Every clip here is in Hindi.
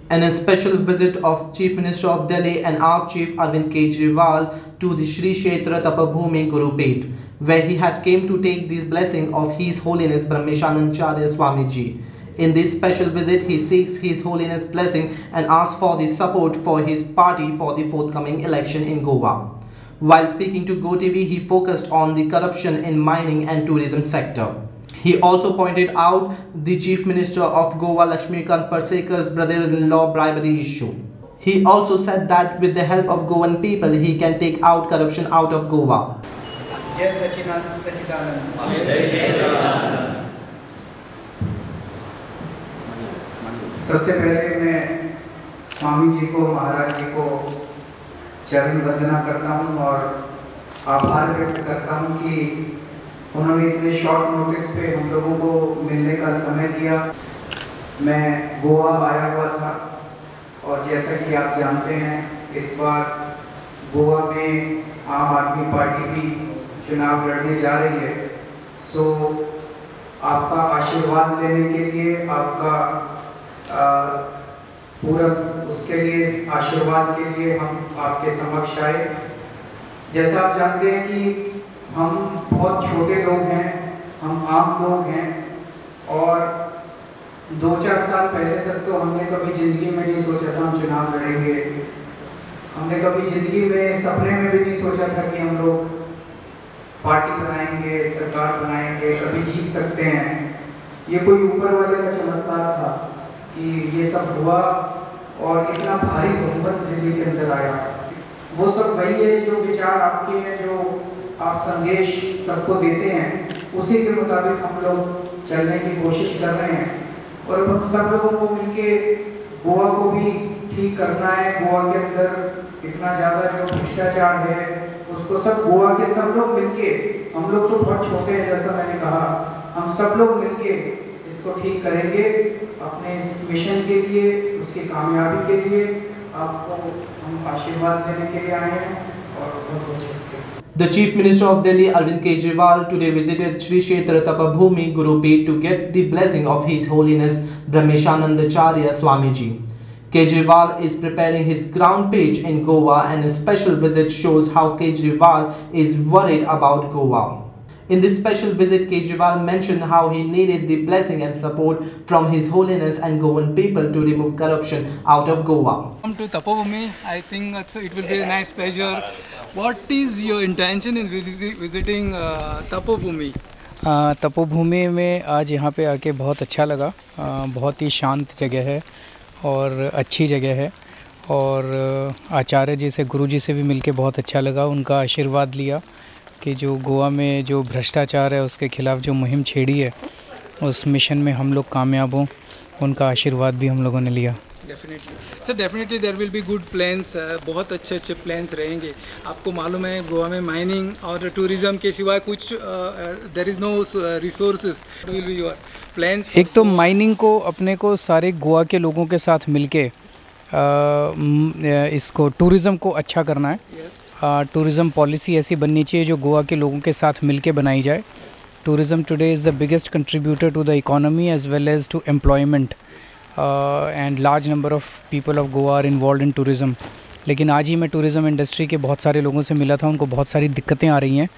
And a special visit of Chief Minister of Delhi and Arch Chief Arvind Kejriwal to the Sri Kshetra Tapabhumi Gurupet, where he had came to take this blessing of His Holiness Brahmeshananacharya Swamiji. In this special visit, he seeks His Holiness blessing and asks for the support for his party for the forthcoming election in Goa. While speaking to GoTV, he focused on the corruption in mining and tourism sector. He also pointed out the Chief Minister of Goa Lakshmikant Parsekar's brother-in-law bribery issue. He also said that with the help of Goan people, he can take out corruption out of Goa. जय सचिदानंद सचिदानंद। सबसे पहले मैं स्वामी जी को, महाराज जी को चरण वंदना करता हूँ और आभार व्यक्त करता हूँ कि उन्होंने इतने शॉर्ट नोटिस पे हम लोगों को मिलने का समय दिया। मैं गोवा आया हुआ था और जैसा कि आप जानते हैं इस बार गोवा में आम आदमी पार्टी भी चुनाव लड़ने जा रही है। सो आपका आशीर्वाद लेने के लिए, आपका पूरा उसके लिए, आशीर्वाद के लिए हम आपके समक्ष आए। जैसा आप जानते हैं कि हम बहुत छोटे लोग हैं, हम आम लोग हैं और 2-4 साल पहले तक तो हमने कभी ज़िंदगी में नहीं सोचा था हम चुनाव लड़ेंगे। हमने कभी ज़िंदगी में सपने में भी नहीं सोचा था कि हम लोग पार्टी बनाएंगे, सरकार बनाएंगे, कभी जीत सकते हैं। ये कोई ऊपर वाले का चमत्कार था कि ये सब हुआ और इतना भारी बहुमत दिल्ली के अंदर आया। वो सब वही है जो विचार आपके हैं, जो आप संदेश सबको देते हैं, उसी के मुताबिक हम लोग चलने की कोशिश कर रहे हैं। और हम सब लोगों को मिलके गोवा को भी ठीक करना है। गोवा के अंदर इतना ज़्यादा जो भ्रष्टाचार है उसको सब गोवा के सब लोग मिलके, हम लोग तो बहुत छोटे हैं जैसा मैंने कहा, हम सब लोग मिलके इसको ठीक करेंगे। अपने इस मिशन के लिए, उसकी कामयाबी के लिए आपको हम आशीर्वाद देने के लिए आए हैं और बहुत बहुत शुक्रिया। The Chief Minister of Delhi, Arvind Kejriwal, today visited Sri Kshetra Tapabhumi Gurupet to get the blessing of His Holiness Brahmeshananacharya Swamiji. Kejriwal is preparing his ground page in Goa, and a special visit shows how Kejriwal is worried about Goa. In this special visit, Kejriwal mentioned how he needed the blessing and support from His Holiness and Goan people to remove corruption out of Goa. Come to Tapabhumi, I think it will be a nice pleasure. What is your intention in visiting Tapabhumi? तपोभूमि में आज यहाँ पे आके बहुत अच्छा लगा। बहुत ही शांत जगह है और अच्छी जगह है और आचार्य जी से, गुरु जी से भी मिलके बहुत अच्छा लगा। उनका आशीर्वाद लिया कि जो गोवा में जो भ्रष्टाचार है उसके खिलाफ़ जो मुहिम छेड़ी है उस मिशन में हम लोग कामयाब हों, उनका आशीर्वाद भी हम लोगों ने लिया। Definitely sir, definitely there will be good plans. बहुत अच्छे अच्छे प्लान्स रहेंगे। आपको मालूम है गोवा में माइनिंग और टूरिज़्म के सिवाय कुछ there is no resources. Will be your plans? एक तो माइनिंग को अपने को सारे गोवा के लोगों के साथ मिलके इसको टूरिज़्म को अच्छा करना है। टूरिज़्म पॉलिसी ऐसी बननी चाहिए जो गोवा के लोगों के साथ मिलके बनाई जाए। Tourism today is the biggest contributor to the economy as well as to employment and large number of people of Goa are involve in tourism. लेकिन आज ही मैं टूरिज़्म इंडस्ट्री के बहुत सारे लोगों से मिला था, उनको बहुत सारी दिक्कतें आ रही हैं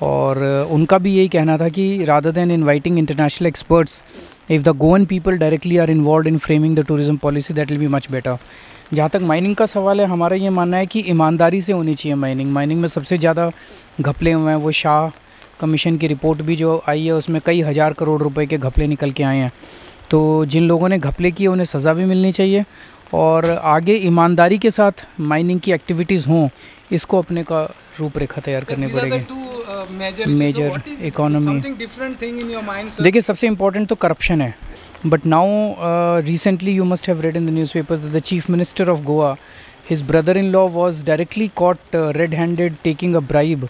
और उनका भी यही कहना था कि rather than inviting international experts, if the Goan people directly are involve in framing the tourism policy, that will be much better. जहाँ तक माइनिंग का सवाल है, हमारा ये मानना है कि ईमानदारी से होनी चाहिए माइनिंग। माइनिंग में सबसे ज़्यादा घपले हुए हैं। वो शाह कमीशन की रिपोर्ट भी जो आई है उसमें कई हज़ार करोड़ रुपए के घपले निकल के आए हैं। तो जिन लोगों ने घपले किए उन्हें सज़ा भी मिलनी चाहिए और आगे ईमानदारी के साथ माइनिंग की एक्टिविटीज़ हों, इसको अपने का रूपरेखा तैयार करनी पड़ेगी। मेजर इकोनॉमी, देखिए सबसे इम्पोर्टेंट तो करप्शन है। But now recently you must have read in the newspapers that the Chief Minister of Goa, his brother-in-law was directly caught red-handed taking a bribe,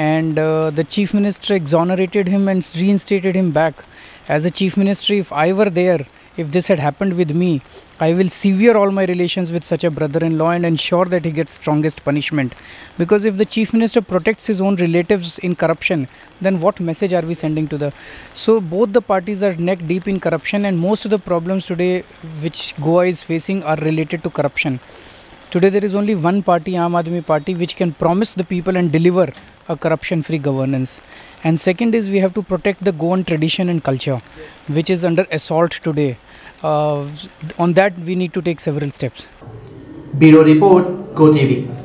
and the Chief Minister exonerated him and reinstated him back. As a Chief Minister, if I were there if this had happened with me, I will sever all my relations with such a brother-in-law and ensure that he gets strongest punishment. Because if the Chief Minister protects his own relatives in corruption, then what message are we sending to the... So both the parties are neck deep in corruption, and most of the problems today which Goa is facing are related to corruption. Today there is only one party, Aam Aadmi Party, which can promise the people and deliver a corruption-free governance. And second is we have to protect the Goan tradition and culture, which is under assault today. On that we need to take several steps. Bureau Report, GoTV.